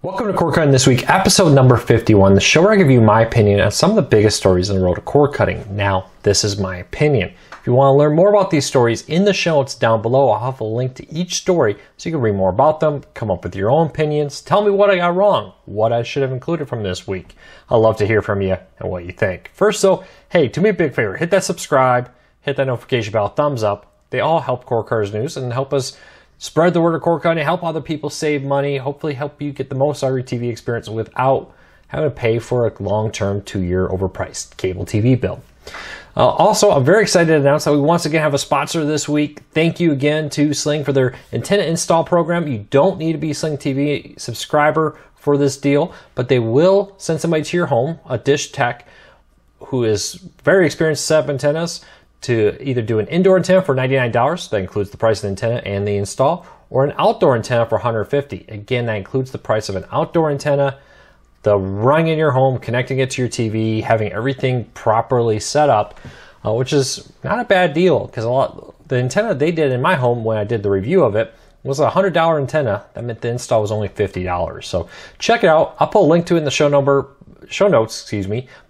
Welcome to Cord Cutting This Week, episode number 51, the show where I give you my opinion on some of the biggest stories in the world of cord cutting. Now, this is my opinion. If you want to learn more about these stories, in the show notes down below, I'll have a link to each story so you can read more about them, come up with your own opinions, tell me what I got wrong, what I should have included from this week. I'd love to hear from you and what you think. First though, hey, do me a big favor, hit that subscribe, hit that notification bell, thumbs up. They all help Cord Cutters News and help us spread the word of cord cutting, help other people save money, hopefully help you get the most out of your TV experience without having to pay for a long-term 2-year overpriced cable TV bill. Also, I'm very excited to announce that we once again have a sponsor this week. Thank you again to Sling for their antenna install program. You don't need to be a Sling TV subscriber for this deal, but they will send somebody to your home, a dish tech who is very experienced to set up antennas, to either do an indoor antenna for $99, that includes the price of the antenna and the install, or an outdoor antenna for $150. Again, that includes the price of an outdoor antenna, the running in your home, connecting it to your TV, having everything properly set up, which is not a bad deal because the antenna they did in my home when I did the review of it was a $100 antenna. That meant the install was only $50. So check it out. I'll put a link to it in the show notes,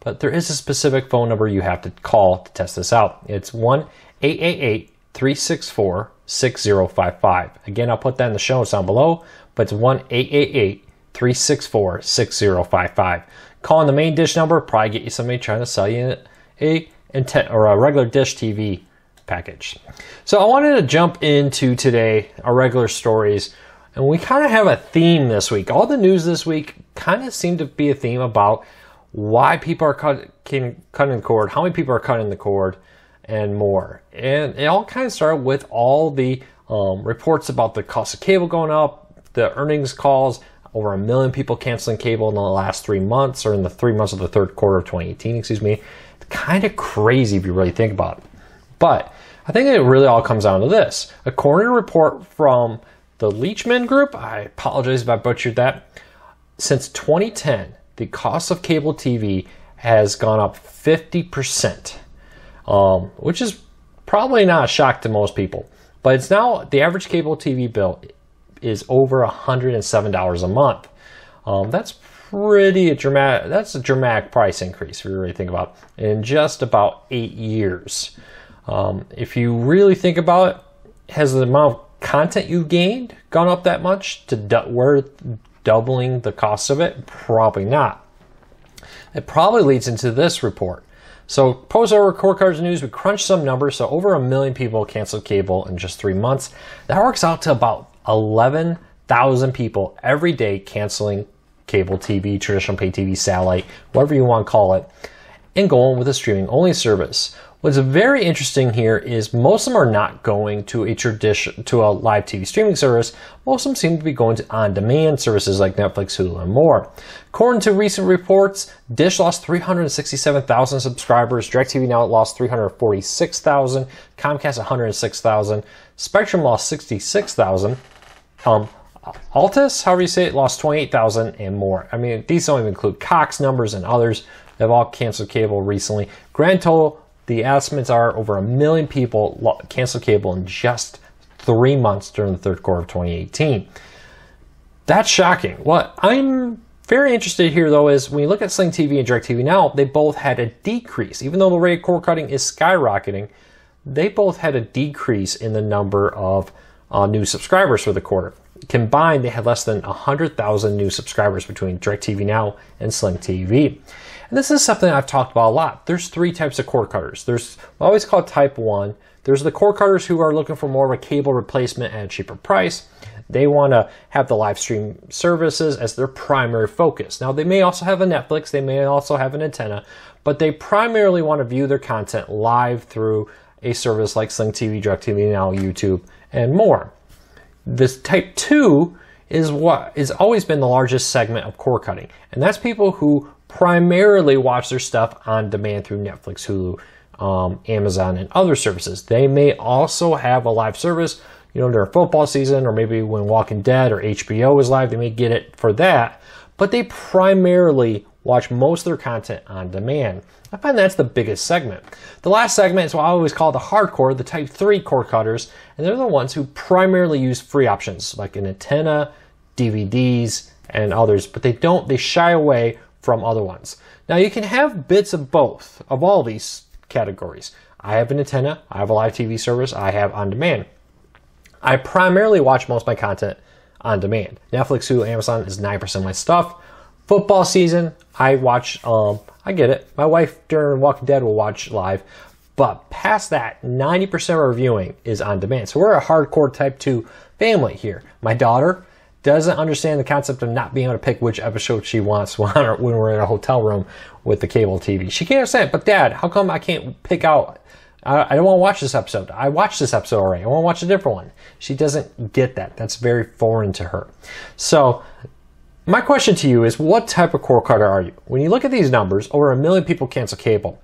but there is a specific phone number you have to call to test this out. It's 1-888-364-6055. Again, I'll put that in the show notes down below, but it's 1-888-364-6055. Calling the main dish number probably get you somebody trying to sell you a regular dish TV package. So I wanted to jump into today our regular stories, and we kind of have a theme this week. All the news this week kind of seemed to be a theme about why people are cutting the cord, how many people are cutting the cord, and more. And it all kind of started with all the reports about the cost of cable going up, the earnings calls, over 1 million people canceling cable in the last 3 months, or in the 3 months of the third quarter of 2018, It's kind of crazy if you really think about it. But I think it really all comes down to this. According to a report from the Leachman Group, I apologize if I butchered that, since 2010, the cost of cable TV has gone up 50%, which is probably not a shock to most people. But it's now, the average cable TV bill is over $107 a month. That's a dramatic price increase if you really think about it, in just about 8 years. If you really think about it, has the amount of content you gained gone up that much to where doubling the cost of it? Probably not. It probably leads into this report. So post over Cord Cutters News, we crunched some numbers. So over 1 million people canceled cable in just 3 months. That works out to about 11,000 people every day canceling cable TV, traditional pay TV, satellite, whatever you want to call it, and going with a streaming only service. What's very interesting here is most of them are not going to a live TV streaming service. Most of them seem to be going to on-demand services like Netflix, Hulu, and more. According to recent reports, Dish lost 367,000 subscribers, DirecTV Now lost 346,000, Comcast 106,000, Spectrum lost 66,000, Altus, however you say it, lost 28,000 and more. I mean, these don't even include Cox numbers and others that have all canceled cable recently. Grand total, the estimates are over 1 million people canceled cable in just 3 months during the third quarter of 2018. That's shocking. What I'm very interested here, though, is when you look at Sling TV and DirecTV Now, they both had a decrease. Even though the rate of cord cutting is skyrocketing, they both had a decrease in the number of new subscribers for the quarter. Combined, they had less than 100,000 new subscribers between DirecTV Now and Sling TV. And this is something I've talked about a lot. There's 3 types of cord cutters. There's what I always call type 1. There's the cord cutters who are looking for more of a cable replacement at a cheaper price. They want to have the live stream services as their primary focus. Now, they may also have a Netflix, they may also have an antenna, but they primarily want to view their content live through a service like Sling TV, DirecTV Now, YouTube, and more. This type 2 is what has always been the largest segment of cord cutting, and that's people who primarily watch their stuff on demand through Netflix, Hulu, Amazon, and other services. They may also have a live service, during football season, or maybe when Walking Dead or HBO is live, they may get it for that, but they primarily watch most of their content on demand. I find that's the biggest segment. The last segment is what I always call the hardcore, the type 3 cord cutters, and they're the ones who primarily use free options like an antenna, DVDs, and others, but they shy away from other ones. Now you can have bits of both of all these categories. I have an antenna, I have a live TV service, I have on demand. I primarily watch most of my content on demand. Netflix, Hulu, Amazon is 9% of my stuff. Football season, I watch, I get it. My wife during Walking Dead will watch live. But past that, 90% of our viewing is on demand. So we're a hardcore type 2 family here. My daughter doesn't understand the concept of not being able to pick which episode she wants when we're in a hotel room with the cable TV. She can't understand, but Dad, how come I can't pick out? I don't want to watch this episode. I watched this episode already. I want to watch a different one. She doesn't get that. That's very foreign to her. So my question to you is, what type of cord cutter are you? When you look at these numbers, over 1 million people cancel cable.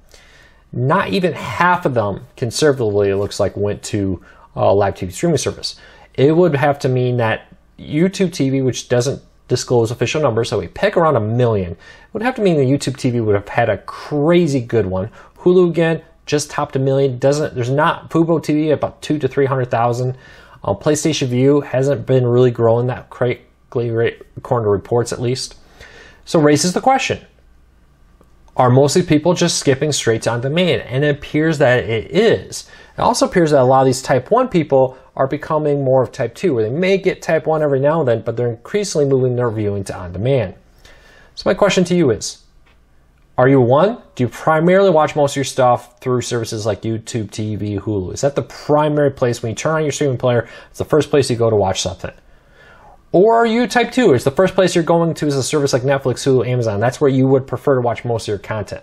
Not even half of them, conservatively, it looks like, went to a live TV streaming service. It would have to mean that YouTube TV, which doesn't disclose official numbers, so we pick around 1 million, it would have to mean that YouTube TV would have had a crazy good one. Hulu, again, just topped 1 million. There's not Fubo TV, about 200,000 to 300,000. PlayStation View hasn't been really growing that quickly, according to reports at least. So raises the question, are mostly people just skipping straight to on demand? And it appears that it is. It also appears that a lot of these type 1 people are becoming more of type 2, where they may get type 1 every now and then, but they're increasingly moving their viewing to on demand. So my question to you is, are you one? Do you primarily watch most of your stuff through services like YouTube TV, Hulu? Is that the primary place when you turn on your streaming player, it's the first place you go to watch something? Or are you type 2? It's the first place you're going to is a service like Netflix, Hulu, Amazon. That's where you would prefer to watch most of your content.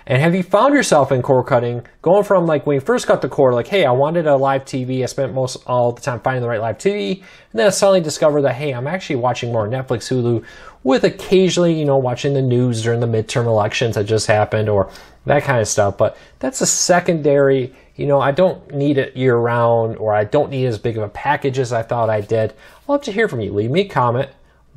And have you found yourself in cord cutting, going from like when you first cut the cord, like, hey, I wanted a live TV. I spent most all the time finding the right live TV. And then I suddenly discovered that, hey, I'm actually watching more Netflix, Hulu, with occasionally, watching the news during the midterm elections that just happened or that kind of stuff. But that's a secondary, I don't need it year round, or I don't need as big of a package as I thought I did. I'd love to hear from you. Leave me a comment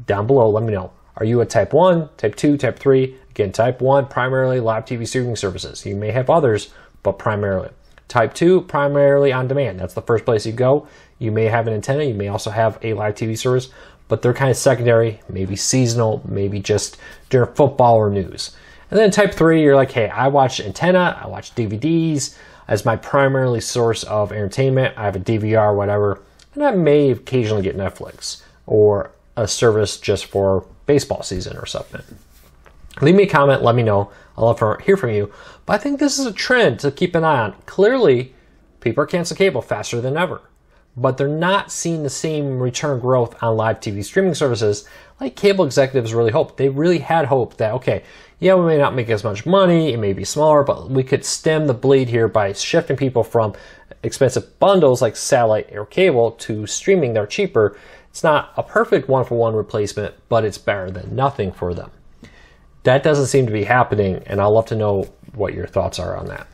down below. Let me know. Are you a type 1, type 2, type 3? Again, type 1, primarily live TV streaming services. You may have others, but primarily. Type 2, primarily on demand. That's the first place you go. You may have an antenna. You may also have a live TV service, but they're kind of secondary, maybe seasonal, maybe just during football or news. And then type 3, you're like, hey, I watch antenna, I watch DVDs as my primarily source of entertainment. I have a DVR, whatever, and I may occasionally get Netflix or a service just for baseball season or something. Leave me a comment, let me know. I'd love to hear from you. But I think this is a trend to keep an eye on. Clearly, people are canceling cable faster than ever, but they're not seeing the same return growth on live TV streaming services like cable executives really hoped. They really had hope that, okay, yeah, we may not make as much money, it may be smaller, but we could stem the bleed here by shifting people from expensive bundles like satellite or cable to streaming. They're cheaper. It's not a perfect one-for-one replacement, but it's better than nothing for them. That doesn't seem to be happening, and I'd love to know what your thoughts are on that.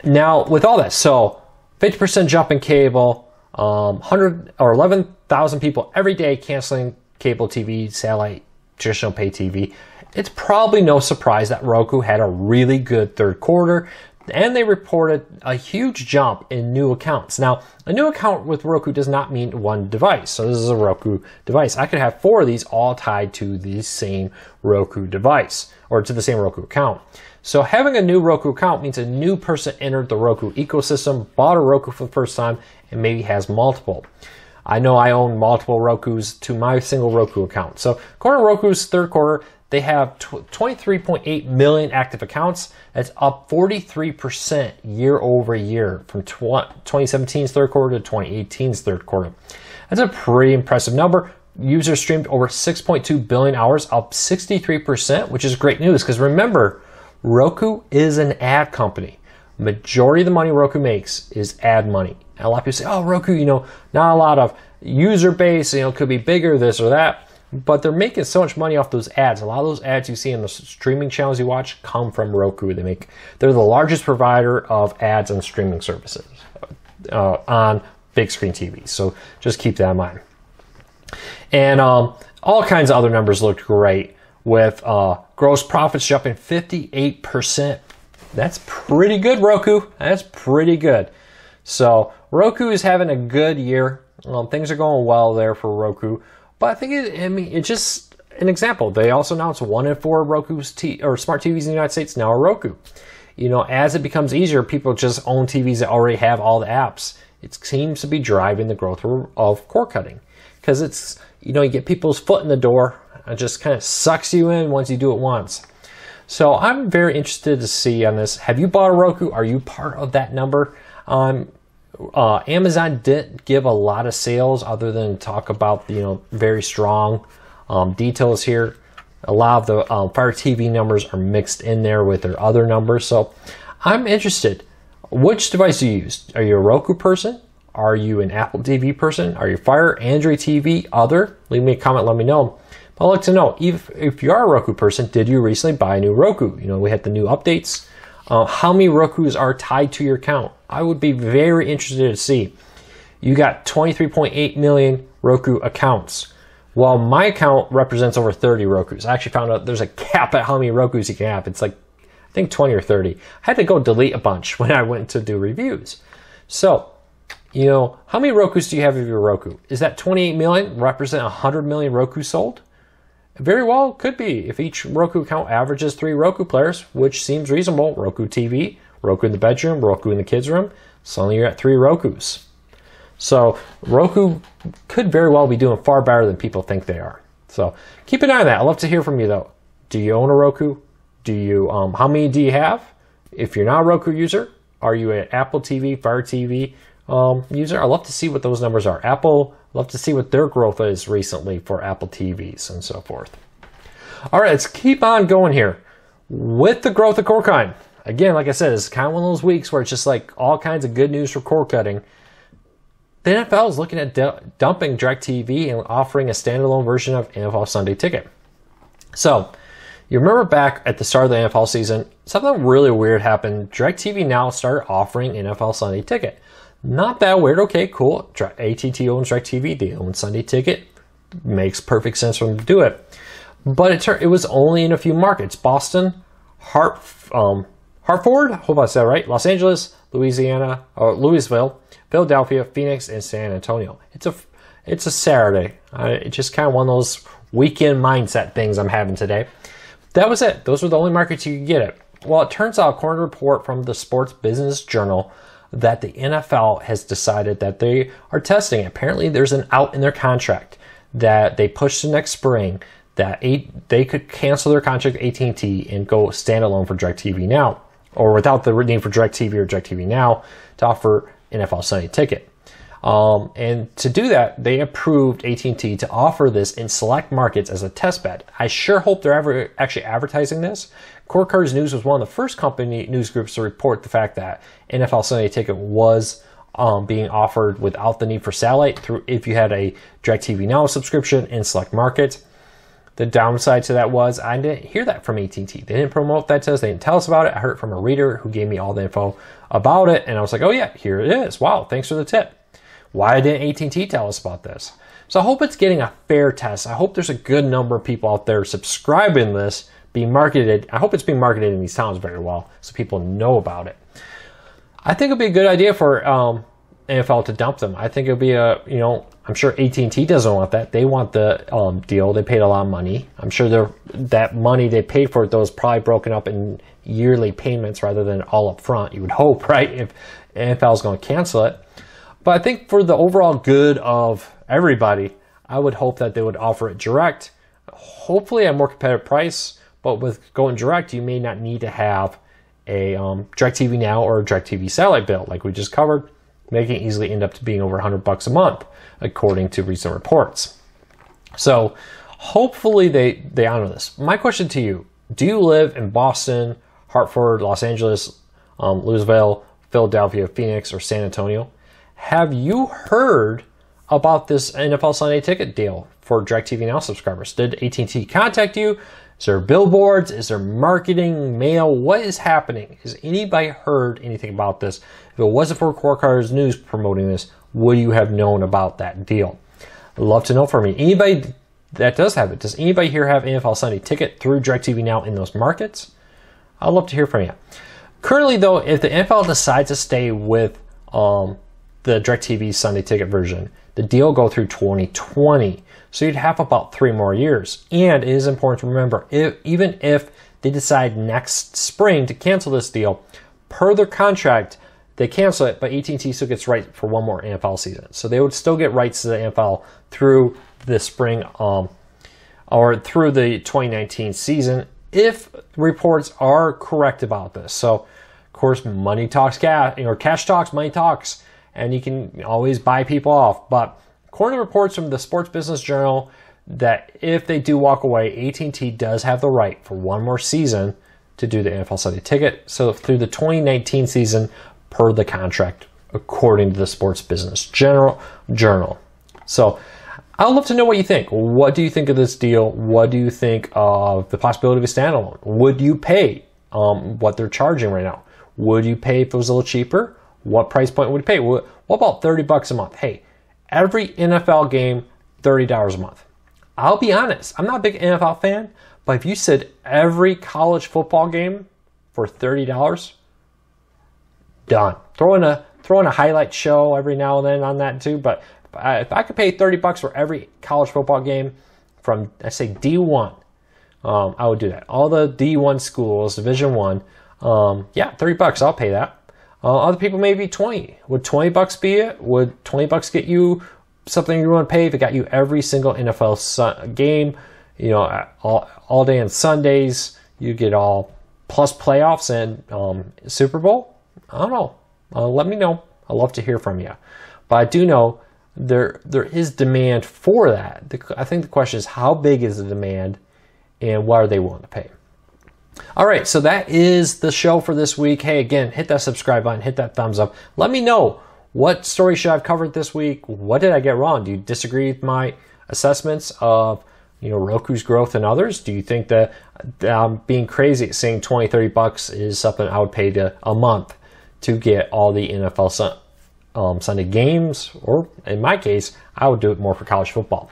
Now, with all that, so 50% jump in cable, 100 or 11,000 people every day canceling cable TV, satellite, traditional pay TV. It's probably no surprise that Roku had a really good third quarter, and they reported a huge jump in new accounts. Now, a new account with Roku does not mean one device. So this is a Roku device. I could have 4 of these all tied to the same Roku device or to the same Roku account. So having a new Roku account means a new person entered the Roku ecosystem, bought a Roku for the first time, and maybe has multiple. I know I own multiple Rokus to my single Roku account. So according to Roku's third quarter, they have 23.8 million active accounts. That's up 43% year over year from 2017's third quarter to 2018's third quarter. That's a pretty impressive number. Users streamed over 6.2 billion hours, up 63%, which is great news because remember, Roku is an ad company. Majority of the money Roku makes is ad money. And a lot of people say, oh, Roku, not a lot of user base, could be bigger, this or that. But they're making so much money off those ads. A lot of those ads you see in the streaming channels you watch come from Roku. They're the largest provider of ads and streaming services on big screen TVs. So just keep that in mind. And all kinds of other numbers looked great with gross profits jumping 58%. That's pretty good, Roku. That's pretty good. So Roku is having a good year. Things are going well there for Roku. But I think it just an example. They also announced 1 in 4 Roku's or smart TVs in the United States now are Roku. As it becomes easier, people just own TVs that already have all the apps. It seems to be driving the growth of cord cutting, because it's, you get people's foot in the door. It just kind of sucks you in once you do it once. So I'm very interested to see on this. Have you bought a Roku? Are you part of that number? Amazon didn't give a lot of sales other than talk about, very strong details here. A lot of the Fire TV numbers are mixed in there with their other numbers. So I'm interested. Which device do you use? Are you a Roku person? Are you an Apple TV person? Are you Fire, Android TV, other? Leave me a comment, let me know. But I'd like to know, if you are a Roku person, did you recently buy a new Roku? We had the new updates. How many Rokus are tied to your account? I would be very interested to see. You got 23.8 million Roku accounts. Well, my account represents over 30 Rokus. I actually found out there's a cap at how many Rokus you can have. It's like, I think 20 or 30. I had to go delete a bunch when I went to do reviews. So, how many Rokus do you have of your Roku? Is that 28 million represent 100 million Roku sold? Very well, could be. If each Roku account averages 3 Roku players, which seems reasonable, Roku TV, Roku in the bedroom, Roku in the kids' room, suddenly you're at 3 Rokus. So Roku could very well be doing far better than people think they are. So keep an eye on that. I'd love to hear from you though. Do you own a Roku? Do you? How many do you have? If you're not a Roku user, are you an Apple TV, Fire TV user? I'd love to see what those numbers are. Apple, love to see what their growth is recently for Apple TVs and so forth. All right, let's keep on going here. With the growth of cord cutting, again, like I said, it's kind of one of those weeks where it's just like all kinds of good news for cord cutting. The NFL is looking at dumping DirecTV and offering a standalone version of NFL Sunday Ticket. So, you remember back at the start of the NFL season, something really weird happened. DirecTV now started offering NFL Sunday Ticket. Not that weird. Okay, cool. AT&T owns DirecTV. They own Sunday Ticket. Makes perfect sense for them to do it. But it was only in a few markets. Boston, Hartford, hope I said it right, Los Angeles, Louisville, Philadelphia, Phoenix, and San Antonio. It's a Saturday. It's just kind of one of those weekend mindset things I'm having today. That was it. Those were the only markets you could get it. Well, it turns out, according to a report from the Sports Business Journal, that the NFL has decided that they are testing it. Apparently, there's an out in their contract that they pushed to next spring that they could cancel their contract with AT&T and go standalone for DirecTV Now, or without the need for DirecTV or DirecTV Now to offer NFL Sunday Ticket. And to do that, they approved AT&T to offer this in select markets as a test bed. I sure hope they're actually advertising this. Cord Cutters News was one of the first company news groups to report the fact that NFL Sunday Ticket was being offered without the need for satellite through if you had a DirecTV Now subscription in select markets. The downside to that was I didn't hear that from AT&T. They didn't promote that to us. They didn't tell us about it. I heard it from a reader who gave me all the info about it, and I was like, oh yeah, here it is. Wow, thanks for the tip. Why didn't AT&T tell us about this? So I hope it's getting a fair test. I hope there's a good number of people out there subscribing this, being marketed. I hope it's being marketed in these towns very well so people know about it. I think it'd be a good idea for NFL to dump them. I think it'd be I'm sure AT&T doesn't want that. They want the deal. They paid a lot of money. I'm sure that money they paid for it, though, is probably broken up in yearly payments rather than all up front. You would hope, right, if NFL is going to cancel it. But I think for the overall good of everybody, I would hope that they would offer it direct, hopefully at a more competitive price. But with going direct, you may not need to have a DirecTV Now or a DirecTV satellite bill like we just covered, making it easily end up to being over $100 a month, according to recent reports. So hopefully they honor this. My question to you, do you live in Boston, Hartford, Los Angeles, Louisville, Philadelphia, Phoenix, or San Antonio? Have you heard about this NFL Sunday Ticket deal for DirecTV Now subscribers? Did AT&T contact you? Is there billboards? Is there marketing, mail? What is happening? Has anybody heard anything about this? If it wasn't for Cord Cutters News promoting this, would you have known about that deal? I'd love to know from you. Anybody that does have it, does anybody here have NFL Sunday Ticket through DirecTV Now in those markets? I'd love to hear from you. Currently, though, if the NFL decides to stay with the DirecTV Sunday Ticket version, the deal will go through 2020. So you'd have about 3 more years. And it is important to remember, even if they decide next spring to cancel this deal, per their contract, they cancel it, but AT&T still gets rights for 1 more NFL season. So they would still get rights to the NFL through the spring or through the 2019 season if reports are correct about this. So, of course, money talks cash, cash talks, money talks, and you can always buy people off. But according to reports from the Sports Business Journal, that if they do walk away, AT&T does have the right for 1 more season to do the NFL Sunday Ticket. So through the 2019 season, per the contract, according to the Sports Business Journal. So I'd love to know what you think. What do you think of this deal? What do you think of the possibility of a standalone? Would you pay what they're charging right now? Would you pay if it was a little cheaper? What price point would you pay? What about $30 a month? Hey, every NFL game, $30 a month. I'll be honest, I'm not a big NFL fan, but if you said every college football game for $30, done. Throw in a highlight show every now and then on that too. But if I could pay $30 for every college football game from, I say D1, I would do that. All the D1 schools, Division I, yeah, $30. I'll pay that. Other people maybe 20. Would $20 be it? Would $20 get you something you want to pay if it got you every single NFL game? All day on Sundays. You get all plus playoffs and Super Bowl. I don't know. Let me know. I'd love to hear from you. But I do know there is demand for that. I think the question is, how big is the demand and what are they willing to pay? All right, so that is the show for this week. Hey, again, hit that subscribe button, hit that thumbs up. Let me know, what story should I have covered this week? What did I get wrong? Do you disagree with my assessments of Roku's growth and others? Do you think that being crazy at saying $20-$30 is something I would pay a month to get all the NFL Sunday games? Or in my case, I would do it more for college football.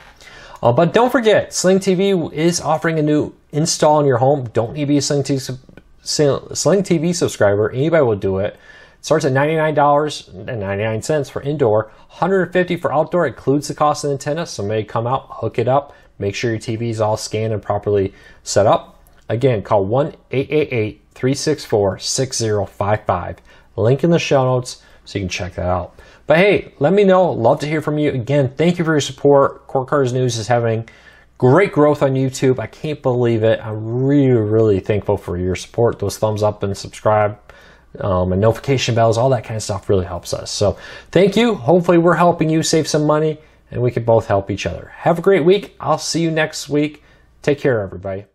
But don't forget, Sling TV is offering a new install in your home. Don't need to be a Sling TV subscriber. Anybody will do it. It starts at $99.99 for indoor, $150 for outdoor. It includes the cost of the antenna. So maybe come out, hook it up, make sure your TV is all scanned and properly set up. Again, call 1-888-364-6055. Link in the show notes so you can check that out. But hey, let me know. Love to hear from you. Again, thank you for your support. Court Cards News is having great growth on YouTube. I can't believe it. I'm really, really thankful for your support. Those thumbs up and subscribe and notification bells, all that kind of stuff really helps us. So thank you. Hopefully we're helping you save some money and we can both help each other. Have a great week. I'll see you next week. Take care, everybody.